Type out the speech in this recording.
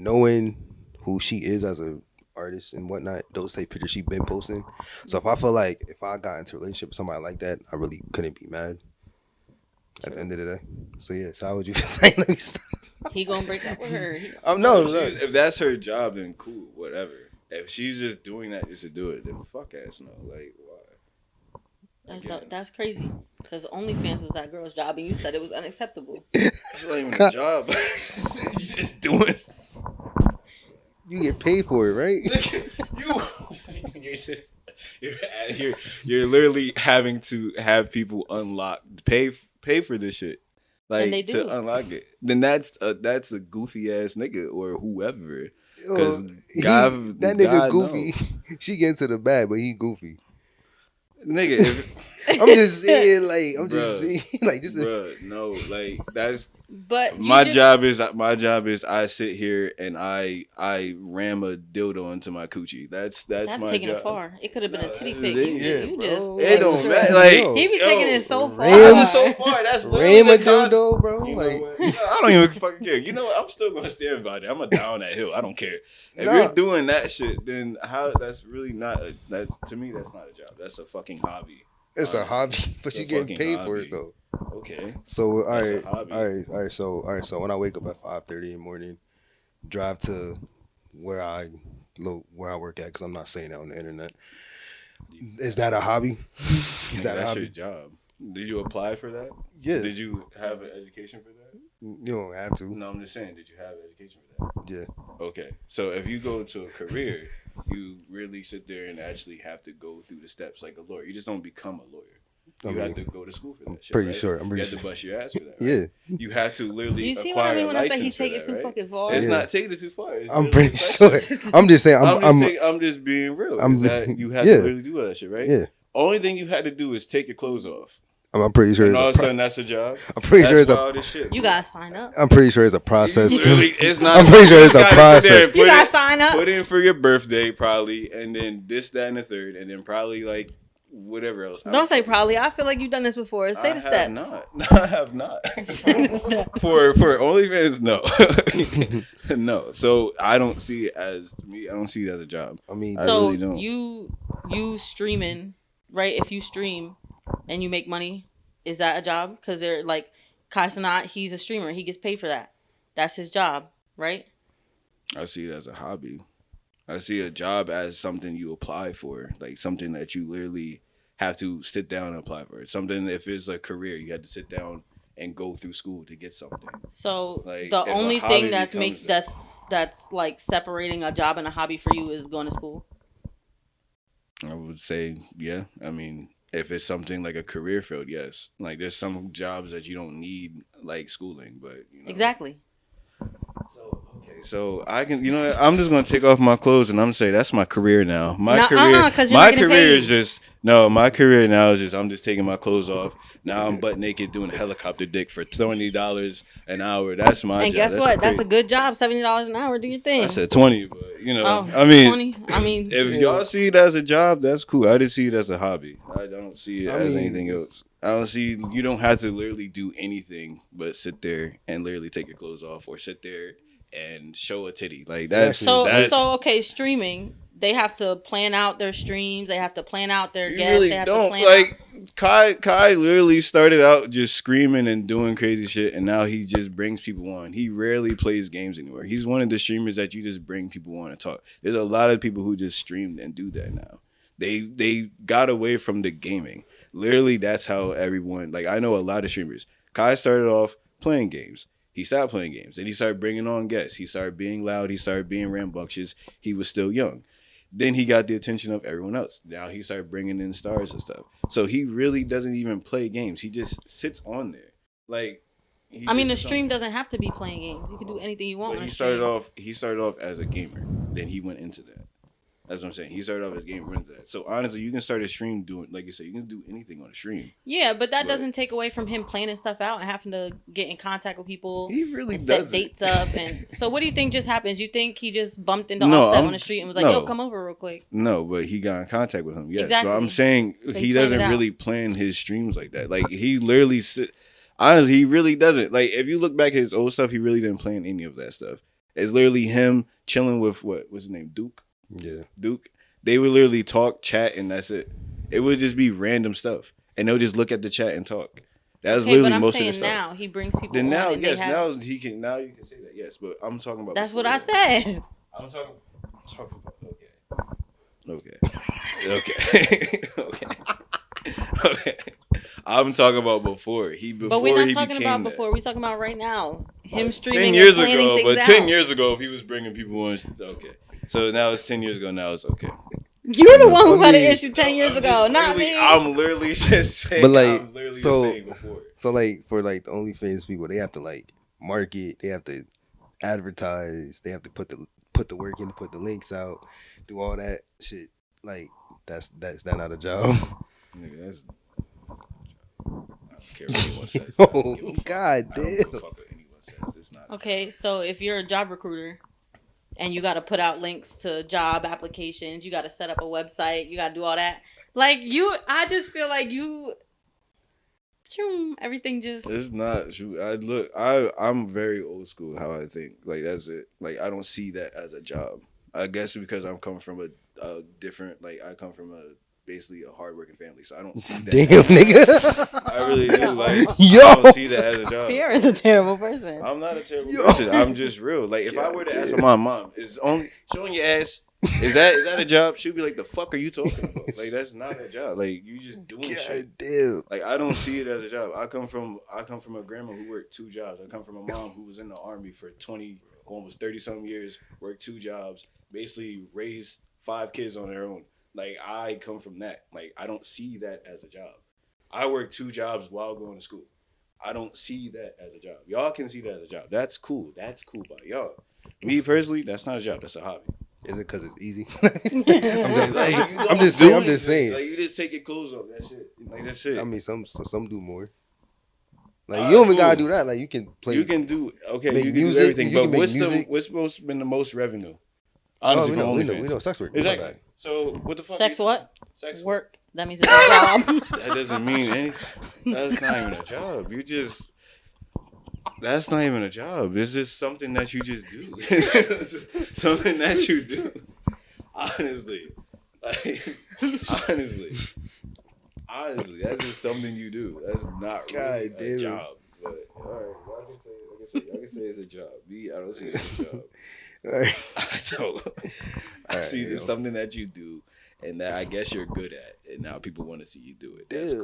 knowing who she is as a artist and whatnot, those type pictures she been posting. So if I feel like if I got into a relationship with somebody like that, I really couldn't be mad at the end of the day. So yeah, so how would you say? Let me stop. He gonna break up with her. No, if that's her job, then cool, whatever. If she's just doing that just to do it, then fuck ass no. Like why? That's crazy. Because OnlyFans was that girl's job, and you said it was unacceptable. It's not even a job. You just doing. You get paid for it, right? You're literally having to have people pay for this shit. Like, and they do. To unlock it. Then that's a goofy ass nigga or whoever. Because that nigga God goofy. Knows. She gets to the bag, but he goofy. Nigga, I'm just saying, like, this is. No, like, that's. But my job is I sit here and I ram a dildo into my coochie. That's my taking job. It far. It could have been a titty pic. It don't matter. Like, he be taking it so far. So far. That's ram a dildo, bro. You like, I don't even fucking care. You know what? I'm still gonna stand by that. I'm gonna down that hill. I don't care. If you're doing that shit, then how? That's really not. To me, that's not a job. That's a fucking hobby. It's honestly a hobby, but you getting paid for it though. Okay. So all right. So when I wake up at 5:30 in the morning, drive to where I work at, because I'm not saying that on the internet. Is that a hobby? That's your job. Did you apply for that? Yeah. Did you have an education for that? You don't have to. No, I'm just saying. Did you have education for that? Yeah. Okay. So if you go to a career, you really sit there and actually have to go through the steps like a lawyer. You just don't become a lawyer. You have to go to school for that shit. Pretty right? sure. You have to bust your ass for that. Right? Yeah. You have to literally. You see what I mean when I say he take it too right? fucking far? It's not taking it too far. I'm pretty sure. I'm just saying. I'm just being real. You have to really do all that shit, right? Yeah. Only thing you had to do is take your clothes off. I'm pretty sure. And all of a sudden, that's a job. I'm pretty sure it's a. Shit, you gotta sign up. I'm pretty sure it's a process. It's not. I'm pretty sure it's a process. You gotta sign up. Put in for your birthday, probably, and then this, that, and the third, and then probably like whatever else. Don't say probably. I feel like you've done this before. Say the steps. I have not. For OnlyFans, no, no. So I don't see it as me. I don't see it as a job. I mean, so I really don't. You streaming, right? If you stream and you make money, is that a job? Because they're like Kai Cenat, he's a streamer. He gets paid for that. That's his job, right? I see it as a hobby. I see a job as something you apply for, like something that you literally have to sit down and apply for. Something, if it's a career, you had to sit down and go through school to get something. So like, the only thing that's like separating a job and a hobby for you is going to school? I would say, yeah. I mean, if it's something like a career field, yes. Like there's some jobs that you don't need like schooling, but Exactly. So I can, I'm just gonna take off my clothes and I'm gonna say that's my career now. My career now is just I'm just taking my clothes off. Now I'm butt naked doing helicopter dick for $20 an hour. That's my job. And guess what? That's a good job. $70 an hour. Do your thing. I said 20, but I mean, 20. I mean, if y'all see it as a job, that's cool. I just see it as a hobby. I don't see it as anything else. I don't see. You don't have to literally do anything but sit there and literally take your clothes off or sit there and show a titty. Like that's so okay, streaming, they have to plan out their streams, they have to plan out their guests, really they have don't. to plan like Kai literally started out just screaming and doing crazy shit, and now he just brings people on. He rarely plays games anymore. He's one of the streamers that you just bring people on and talk. There's a lot of people who just stream and do that now. They got away from the gaming. Literally, that's how everyone, like, I know a lot of streamers. Kai started off playing games. He stopped playing games. Then he started bringing on guests. He started being loud. He started being rambunctious. He was still young. Then he got the attention of everyone else. Now he started bringing in stars and stuff. So he really doesn't even play games. He just sits on there. Like, the stream doesn't have to be playing games. You can do anything you want. But he started off as a gamer. Then he went into that. That's what I'm saying. He started off as a gamer, went into that. So honestly, you can start a stream doing, like you said, you can do anything on a stream. Yeah, but that doesn't take away from him planning stuff out and having to get in contact with people. He really does set dates up. And so what do you think just happens? You think he just bumped into Offset on the street and was like, yo, come over real quick? No, but he got in contact with him. Yes. Exactly. But I'm saying so he doesn't really plan his streams like that. Like he literally honestly, he really doesn't. Like if you look back at his old stuff, he really didn't plan any of that stuff. It's literally him chilling with what's his name, Duke. Yeah. Duke. They would literally talk, chat, and that's it. It would just be random stuff, and they'll just look at the chat and talk. That's literally but I'm most of saying the stuff. now he brings people Then on. now, and yes, they have, now he can. Now you can say that, yes. But I'm talking about. that's what before I that. said. I'm talking about. Okay. Okay. I'm talking about before. But we're not he talking became about that. before. We're talking about right now. Him streaming 10 years and planning ago, things but out. 10 years ago, if he was bringing people on, okay. So now it's 10 years ago. Now it's okay. You're the one who I had an mean, issue 10 years ago, not me. I'm literally just saying. But like, I'm literally so just saying before. So like for like the OnlyFans people, they have to like market, they have to advertise, they have to put the work in, put the links out, do all that shit. Like that's that not a job. Nigga, that's. I don't care what anyone says. Oh God I don't damn. give a fuck what anyone says. It's not. Okay, so if you're a job recruiter and you got to put out links to job applications, you got to set up a website, you got to do all that. Like I just feel like everything just. It's not true. I'm very old school how I think. Like that's it. Like I don't see that as a job. I guess because I'm coming from a different. Like I come from basically a hardworking family, so I don't see that. Damn, nigga. I really do. Like Yo. I don't see that as a job. Pierre is a terrible person. I'm not a terrible person. I'm just real. Like if I were to ask my mom, is only showing your ass. Is that a job? She'd be like, "The fuck are you talking about? Like that's not a job. Like you just doing shit. Damn. Like I don't see it as a job. I come from a grandma who worked 2 jobs. I come from a mom who was in the army for 20, almost 30 something years, worked 2 jobs, basically raised 5 kids on their own. Like I come from that. Like I don't see that as a job. I work 2 jobs while going to school. I don't see that as a job. Y'all can see that as a job. That's cool. That's cool by y'all. Me personally, that's not a job. That's a hobby. Is it because it's easy? I'm I'm just saying. Like you just take your clothes off. That's it. Like that's it. I mean, some do more. Like you don't even gotta do that. Like you can play. You can do okay. Make You can music, do everything. you But can make what's music. what's been the most revenue? Honestly, we know, from we know, OnlyFans. we know sex work. We know Exactly. that. So what the fuck? Sex what? Sex Work. That means it's a job. That doesn't mean anything. That's not even a job. You just. That's not even a job. It's just something that you just do. Something that you do. Honestly, like honestly, that's just something you do. That's not really a job. But all right, I can say it's a job. Me, I don't see it as a job. All right. I don't. I see it's something that you do, and that I guess you're good at, and now people want to see you do it. That's cool.